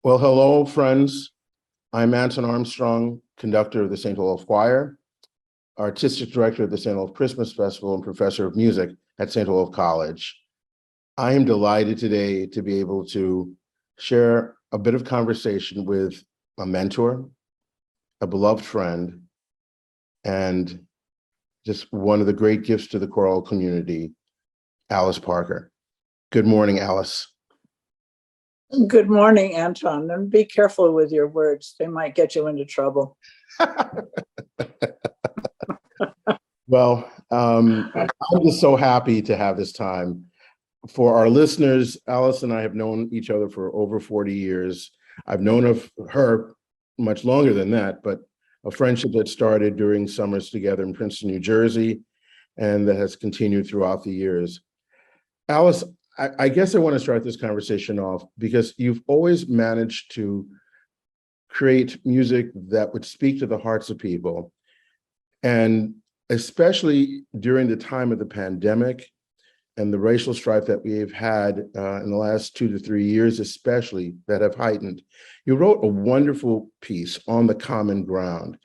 Well, hello, friends. I'm Anton Armstrong, conductor of the St. Olaf Choir, artistic director of the St. Olaf Christmas Festival, and professor of music at St. Olaf College. I am delighted today to be able to share a bit of conversation with a mentor, a beloved friend, and just one of the great gifts to the choral community, Alice Parker. Good morning, Alice. Good morning, Anton, and be careful with your words. They might get you into trouble. Well, I'm just so happy to have this time. For our listeners, Alice and I have known each other for over 40 years. I've known of her much longer than that, but a friendship that started during summers together in Princeton, New Jersey, and that has continued throughout the years. Alice, I guess I want to start this conversation off because you've always managed to create music that would speak to the hearts of people. And especially during the time of the pandemic and the racial strife that we have had in the last 2 to 3 years, especially, that have heightened. You wrote a wonderful piece on the common ground.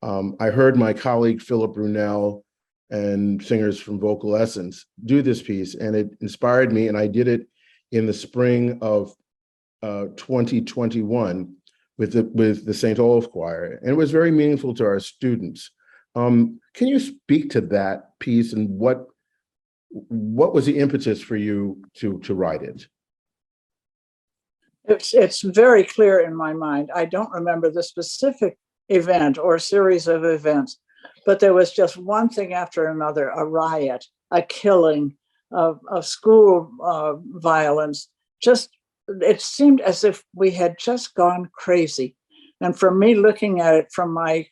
I heard my colleague Philip Brunel and singers from Vocal Essence do this piece, and it inspired me, and I did it in the spring of 2021 with the St. Olaf Choir, and it was very meaningful to our students. Can you speak to that piece and what was the impetus for you to write it? It's very clear in my mind. I don't remember the specific event or series of events, but there was just one thing after another: a riot, a killing, of school violence. It seemed as if we had just gone crazy. And for me, looking at it from my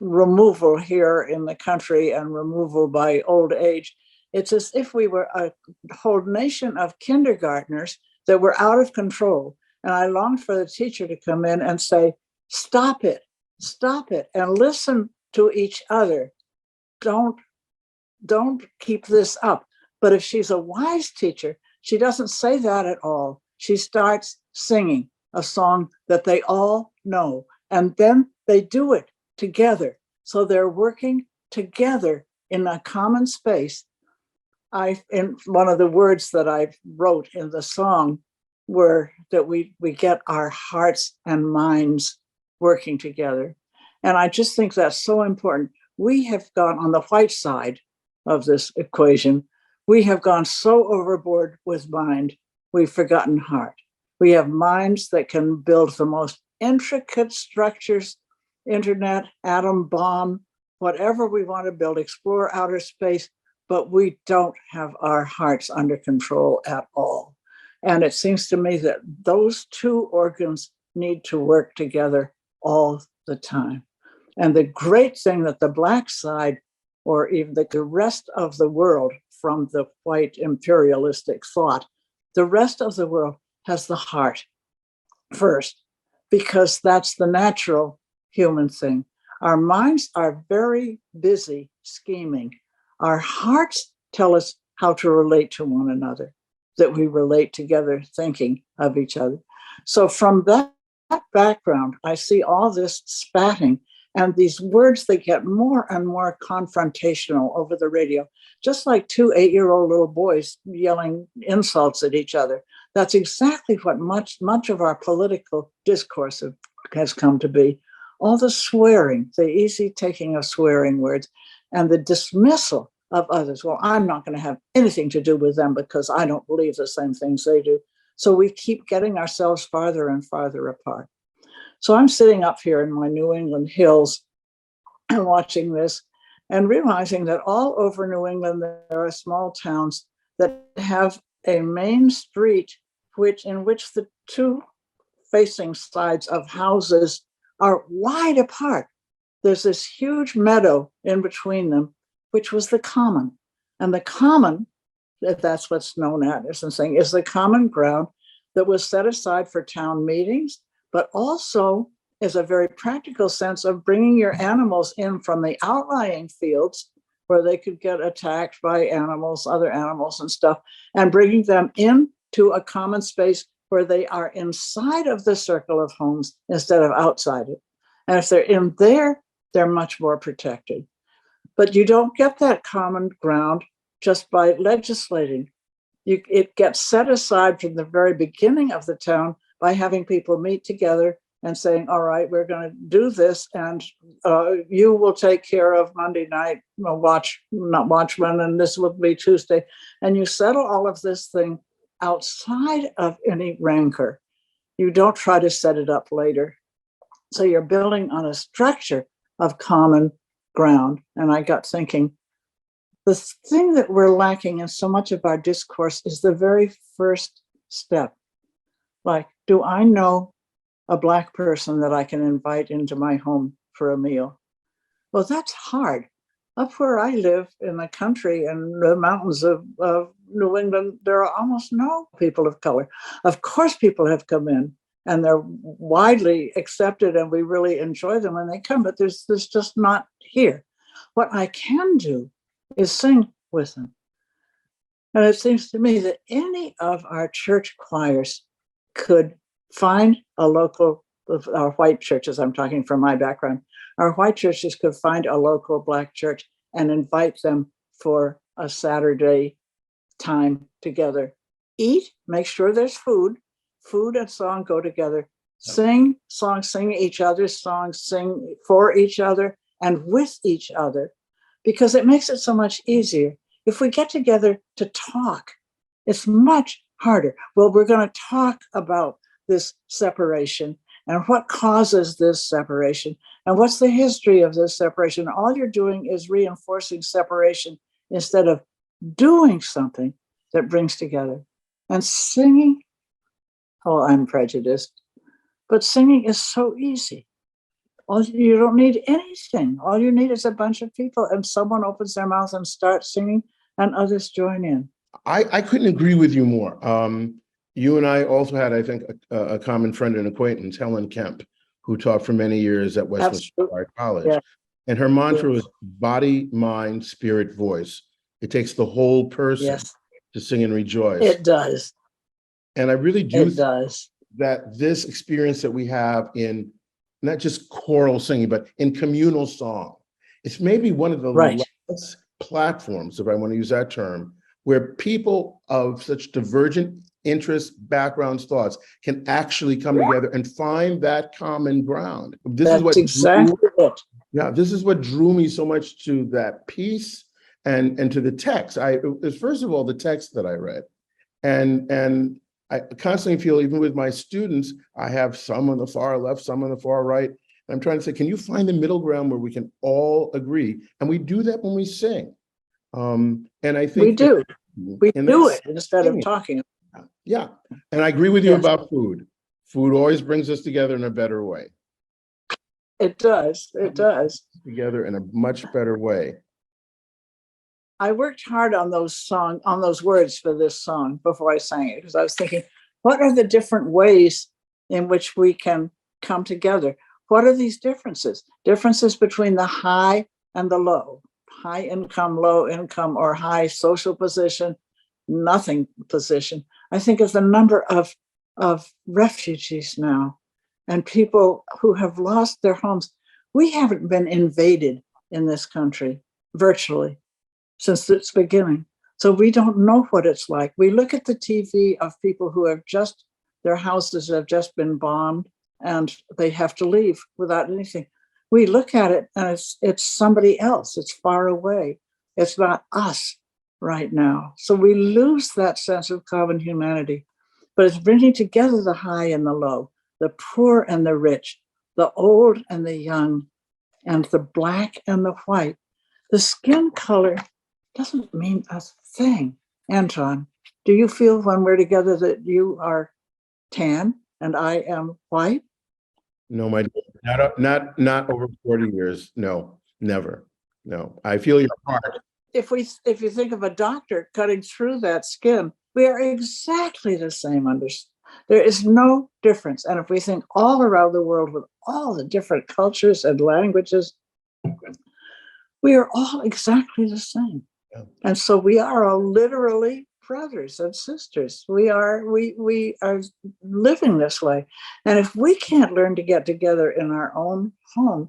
removal here in the country and removal by old age, it's as if we were a whole nation of kindergartners that were out of control. And I longed for the teacher to come in and say, stop it, and listen to each other. Don't keep this up. But if she's a wise teacher, she doesn't say that at all. She starts singing a song that they all know, and then they do it together. So they're working together in a common space. In one of the words that I wrote in the song were that we get our hearts and minds working together. And I just think that's so important. We have gone on the white side of this equation. We have gone so overboard with mind, we've forgotten heart. We have minds that can build the most intricate structures, internet, atom bomb, whatever we want to build, explore outer space, but we don't have our hearts under control at all. And it seems to me that those two organs need to work together all the time. And the great thing that the Black side, or even the rest of the world from the white imperialistic thought, the rest of the world has the heart first, because that's the natural human thing. Our minds are very busy scheming. Our hearts tell us how to relate to one another, that we relate together thinking of each other. So from that background, I see all this spatting and these words that get more and more confrontational over the radio, just like 2 8-year-old little boys yelling insults at each other. That's exactly what much of our political discourse has come to be. All the swearing, the easy taking of swearing words, and the dismissal of others. Well, I'm not going to have anything to do with them because I don't believe the same things they do. So we keep getting ourselves farther and farther apart. So I'm sitting up here in my New England hills and watching this and realizing that all over New England, there are small towns that have a main street in which the two facing sides of houses are wide apart. There's this huge meadow in between them, which was the common. And the common, that's what's known as is the common ground that was set aside for town meetings, but also is a very practical sense of bringing your animals in from the outlying fields where they could get attacked by animals, other animals and stuff, and bringing them into a common space where they are inside of the circle of homes instead of outside it. And if they're in there, they're much more protected. But you don't get that common ground just by legislating. It gets set aside from the very beginning of the town by having people meet together and saying, all right, we're going to do this, and you will take care of Monday night watchman, and this will be Tuesday. And you settle all of this thing outside of any rancor. You don't try to set it up later. So you're building on a structure of common ground. And I got thinking, the thing that we're lacking in so much of our discourse is the very first step. Like, do I know a Black person that I can invite into my home for a meal? Well, that's hard. Up where I live in the country and the mountains of New England, there are almost no people of color. Of course, people have come in and they're widely accepted and we really enjoy them when they come, but there's just not here. What I can do is sing with them. And it seems to me that any of our church choirs could find a local, our white churches, I'm talking from my background, our white churches could find a local Black church and invite them for a Saturday time together. Eat, make sure there's food and song go together. Sing songs, sing each other's songs, sing for each other and with each other, because it makes it so much easier. If we get together to talk, it's much harder. Well, we're going to talk about this separation and what causes this separation and what's the history of this separation. All you're doing is reinforcing separation instead of doing something that brings together. And singing, oh, I'm prejudiced, but singing is so easy. You don't need anything. All you need is a bunch of people and someone opens their mouth and starts singing and others join in. I couldn't agree with you more. You and I also had, I think, a common friend and acquaintance, Helen Kemp, who taught for many years at Westminster College. Yeah. And her mantra was body, mind, spirit, voice. It takes the whole person to sing and rejoice. It does. And I really do think that this experience that we have in not just choral singing, but in communal song, it's maybe one of the last platforms, if I want to use that term, where people of such divergent interests, backgrounds, thoughts can actually come together and find that common ground. That's exactly it. Yeah, this is what drew me so much to that piece and to the text. It was first of all the text that I read, and I constantly feel, even with my students, I have some on the far left, some on the far right. And I'm trying to say, can you find the middle ground where we can all agree? And we do that when we sing. And I think we do it instead of talking. Yeah, and I agree with you about food. Food always brings us together in a better way. It does. It does. Together in a much better way. I worked hard on those words for this song before I sang it, because I was thinking, what are the different ways in which we can come together? What are these differences? Differences between the high and the low, high income, low income, or high social position, nothing position. I think of the number of refugees now and people who have lost their homes. We haven't been invaded in this country virtually since its beginning. So we don't know what it's like. We look at the TV of people who have their houses have just been bombed and they have to leave without anything. We look at it and it's somebody else. It's far away. It's not us right now. So we lose that sense of common humanity. But it's bringing together the high and the low, the poor and the rich, the old and the young, and the Black and the white. The skin color doesn't mean a thing. Anton, do you feel when we're together that you are tan and I am white? No, my dear, not over 40 years. No, never. No, I feel your heart. If you think of a doctor cutting through that skin, we are exactly the same. There is no difference. And if we think all around the world with all the different cultures and languages, we are all exactly the same. Yeah. And so we are all literally brothers and sisters. We are living this way. And if we can't learn to get together in our own home,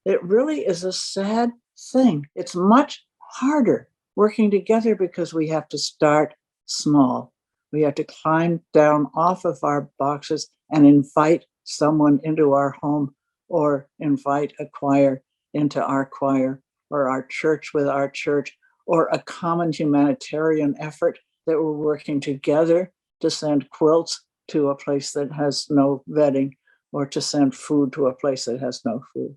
it really is a sad thing. It's much harder working together because we have to start small. We have to climb down off of our boxes and invite someone into our home, or invite a choir into our choir, or our church with our church, or a common humanitarian effort that we're working together to send quilts to a place that has no vetting, or to send food to a place that has no food.